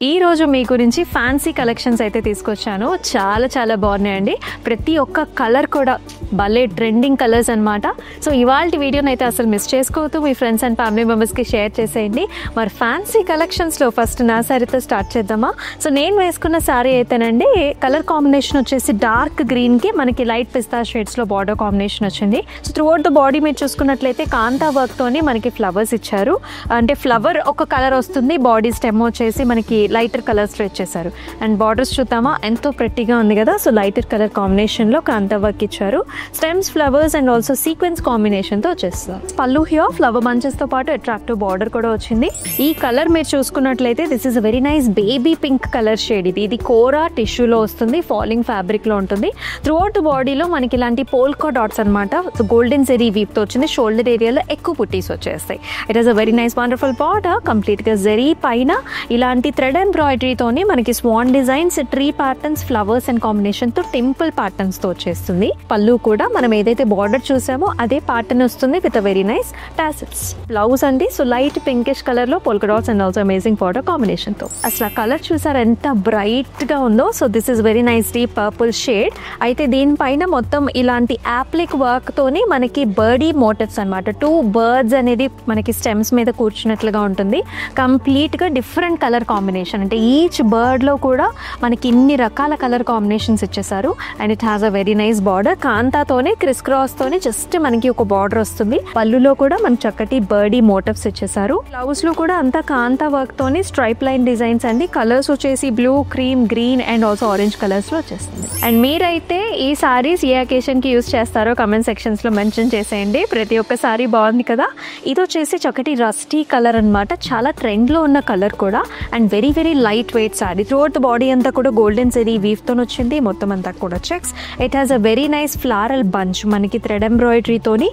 ఈ రోజు మీ గురించి ఫ్యాన్సీ కలెక్షన్స్ అయితే తీసుకొచ్చాను. చాలా చాలా బాగున్నాయండి. ప్రతి ఒక్క కలర్ కూడా భలే ట్రెండింగ్ కలర్స్ అనమాట. సో ఇవాళ వీడియోని అయితే అసలు మిస్ చేసుకోవద్దు. మీ ఫ్రెండ్స్ అండ్ ఫ్యామిలీ మెంబర్స్కి షేర్ చేసేయండి. మరి ఫ్యాన్సీ కలెక్షన్స్లో ఫస్ట్ నా శారీతో స్టార్ట్ చేద్దామా? సో నేను వేసుకున్న శారీ అయితేనండి కలర్ కాంబినేషన్ వచ్చేసి డార్క్ గ్రీన్కి మనకి లైట్ పిస్తా షేడ్స్లో బార్డర్ కాంబినేషన్ వచ్చింది. సో త్రూఅవుట్ ద బాడీ మీరు చూసుకున్నట్లయితే కాంతా వర్క్తోని మనకి ఫ్లవర్స్ ఇచ్చారు. అంటే ఫ్లవర్ ఒక కలర్ వస్తుంది, బాడీ స్టెమ్ వచ్చేసి మనకి లైటర్ కలర్స్లో ఇచ్చేసారు. అండ్ బార్డర్స్ చూద్దామా, ఎంతో ప్రెట్టిగా ఉంది కదా. సో లైటర్ కలర్ కాంబినేషన్లో కాంతా వర్క్ ఇచ్చారు. Stems, flowers and also sequence కాంబినేషన్తో వచ్చేస్తారు. పళ్ళు హియర్ ఫ్లవర్ బంచెస్తో పాటు అట్రాక్టివ్ బార్డర్ కూడా వచ్చింది. ఈ కలర్ మీరు చూసుకున్నట్లయితే this is a very nice baby pink colour shade. ఇది కోరా టిష్యూలో వస్తుంది, ఫాలింగ్ ఫ్యాబ్రిక్లో ఉంటుంది. త్రూఅవుట్ బాడీలో మనకి ఇలాంటి పోల్కా డాట్స్ అనమాట గోల్డెన్ జెరీ వీవ్తో వచ్చింది. షోల్డర్ ఏరియాలో ఎక్కువ పుట్టీస్ వచ్చేస్తాయి. It is a very nice wonderful border. కంప్లీట్గా జెరీ పైన ఇలాంటి థ్రెడ్ ఎంబ్రాయిడరీతోని మనకి swan designs, tree patterns, flowers and కాంబినేషన్తో టెంపుల్ ప్యాటర్న్స్తో వచ్చేస్తుంది. పళ్ళు కూడా మనం ఏదైతే బార్డర్ చూసామో అదే ప్యాటర్న్ వస్తుంది with a very nice tassels. Blouse అండి సో లైట్ పింకిష్ కలర్లో polka dots and also amazing border కాంబినేషన్తో. అసలు ఆ కలర్ చూసారు ఎంత బ్రైట్గా ఉందో. So this is very nice deep purple shade. అయితే దీనిపైన మొత్తం ఇలాంటి యాప్లిక్ వర్క్తోని మనకి బర్డీ మోటివ్స్ అనమాట. 2 బర్డ్స్ అనేది మనకి స్టెమ్స్ మీద కూర్చున్నట్లుగా ఉంటుంది. కంప్లీట్గా డిఫరెంట్ కలర్ కాంబినేషన్, అంటే ఈచ్ బర్డ్లో కూడా మనకి ఇన్ని రకాల కలర్ కాంబినేషన్స్ ఇచ్చేసారు. And it has a very nice border. కాంతాతోనే క్రిస్ క్రాస్తోనే జస్ట్ మనకి ఒక బార్డర్ వస్తుంది. పళ్ళులో కూడా మనకి చక్కటి బర్డీ మోటివ్స్ ఇచ్చేసారు. బ్లౌజ్లో కూడా అంతా కాంతా వర్క్తోని స్ట్రైప్ లైన్ డిజైన్స్ అండి. కలర్స్ వచ్చేసి blue, cream, green and also orange కలర్స్లో వచ్చేస్తుంది. అండ్ మీరైతే ఈ సారీస్ ఏ అకేషన్కి యూజ్ చేస్తారో కమెంట్ సెక్షన్స్లో మెన్షన్ చేసేయండి. ప్రతి ఒక్క సారీ బాగుంది కదా. ఇది వచ్చేసి చక్కటి రస్టీ కలర్ అనమాట. చాలా ట్రెండ్లో ఉన్న కలర్ కూడా. And very very light weight sari. Throughout the body అంతా కూడా గోల్డెన్ జెరీ వీవ్తో వచ్చింది. మొత్తం అంతా కూడా checks. It has a very nice floral bunch. మనకి థ్రెడ్ ఎంబ్రాయిడరీతోని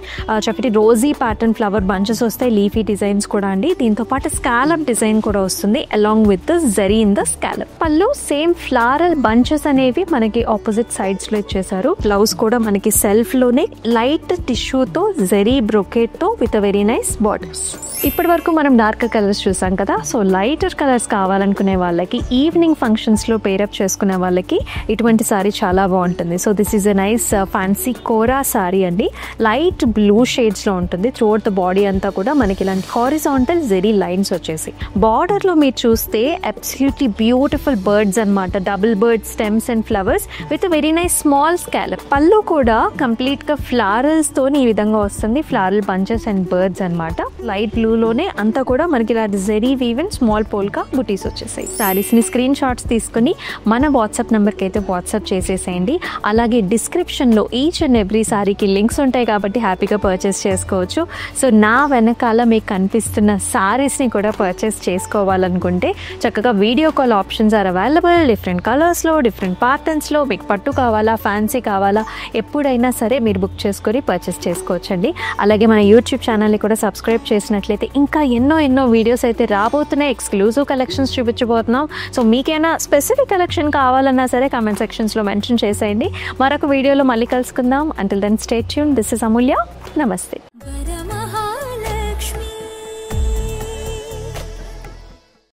చక్కటి రోజీ ప్యాటర్న్ ఫ్లవర్ బంచెస్ వస్తాయి. లీఫీ డిజైన్స్ కూడా అండి. దీంతో పాటు స్కాలప్ డిజైన్ కూడా వస్తుంది along with the zari in the scallop. Pallu same floral bunches అనేవి మనకి ఆపోజిట్ సైడ్స్ లో ఇచ్చేసారు. బ్లౌజ్ కూడా మనకి సెల్ఫ్ లోనే లైట్ టిష్యూతో జెరీ బ్రొకెట్తో with a very nice borders. ఇప్పటి వరకు మనం డార్క్ కలర్స్ చూసాం కదా. సో లైటర్ కలర్స్ కావాలనుకునే వాళ్ళకి, ఈవినింగ్ ఫంక్షన్స్లో పేరప్ చేసుకునే వాళ్ళకి ఇటువంటి సారీ చాలా బాగుంటుంది. So this is a nice fancy kora sari అండి. లైట్ బ్లూ షేడ్స్లో ఉంటుంది. త్రూఅవుట్ ద బాడీ అంతా కూడా మనకి ఇలాంటి హారిజాంటల్ జెరీ లైన్స్ వచ్చేసి బార్డర్లో మీరు చూస్తే అబ్సల్యూట్లీ బ్యూటిఫుల్ బర్డ్స్ అనమాట. Double bird stems and flowers with very nice small scallop. Pallu కూడా కంప్లీట్గా ఫ్లారల్స్తో ఈ విధంగా వస్తుంది. ఫ్లారల్ బంచెస్ అండ్ బర్డ్స్ అనమాట. లైట్ బ్లూలోనే అంతా కూడా మనకి ఇలా zari weave and small polka buttis వచ్చేసాయి. శారీస్ని స్క్రీన్ షాట్స్ తీసుకుని మన వాట్సాప్ నెంబర్కి అయితే వాట్సాప్ చేసేసేయండి. అలాగే డిస్క్రిప్షన్లో ఈచ్ అండ్ ఎవ్రీ సారీకి లింక్స్ ఉంటాయి కాబట్టి హ్యాపీగా పర్చేస్ చేసుకోవచ్చు. సో నా వెనకాల మీకు కనిపిస్తున్న సారీస్ని కూడా పర్చేస్ చేసుకోవాలనుకుంటే చక్కగా video call options are available. Different కలర్స్లో, డిఫరెంట్ ప్యాటర్న్స్లో. మీకు పట్టు కావాలా, ఫ్యాన్సీ కావాలా, ఎప్పుడైనా సరే మీరు బుక్ చేసుకొని పర్చేస్ చేసుకోవచ్చండి. అలాగే మన యూట్యూబ్ ఛానల్ని కూడా సబ్స్క్రైబ్ చేసినట్లయితే ఇంకా ఎన్నో వీడియోస్ అయితే రాబోతున్నాయి. ఎక్స్క్లూజివ్ కలెక్షన్స్ చూపించబోతున్నాం. సో మీకైనా స్పెసిఫిక్ కలెక్షన్ కావాలన్నా సరే కామెంట్ సెక్షన్స్లో మెన్షన్ చేసేయండి. మరొక వీడియోలో మళ్ళీ కలుసుకుందాం. Until then stay tune. This is Amulya. నమస్తే.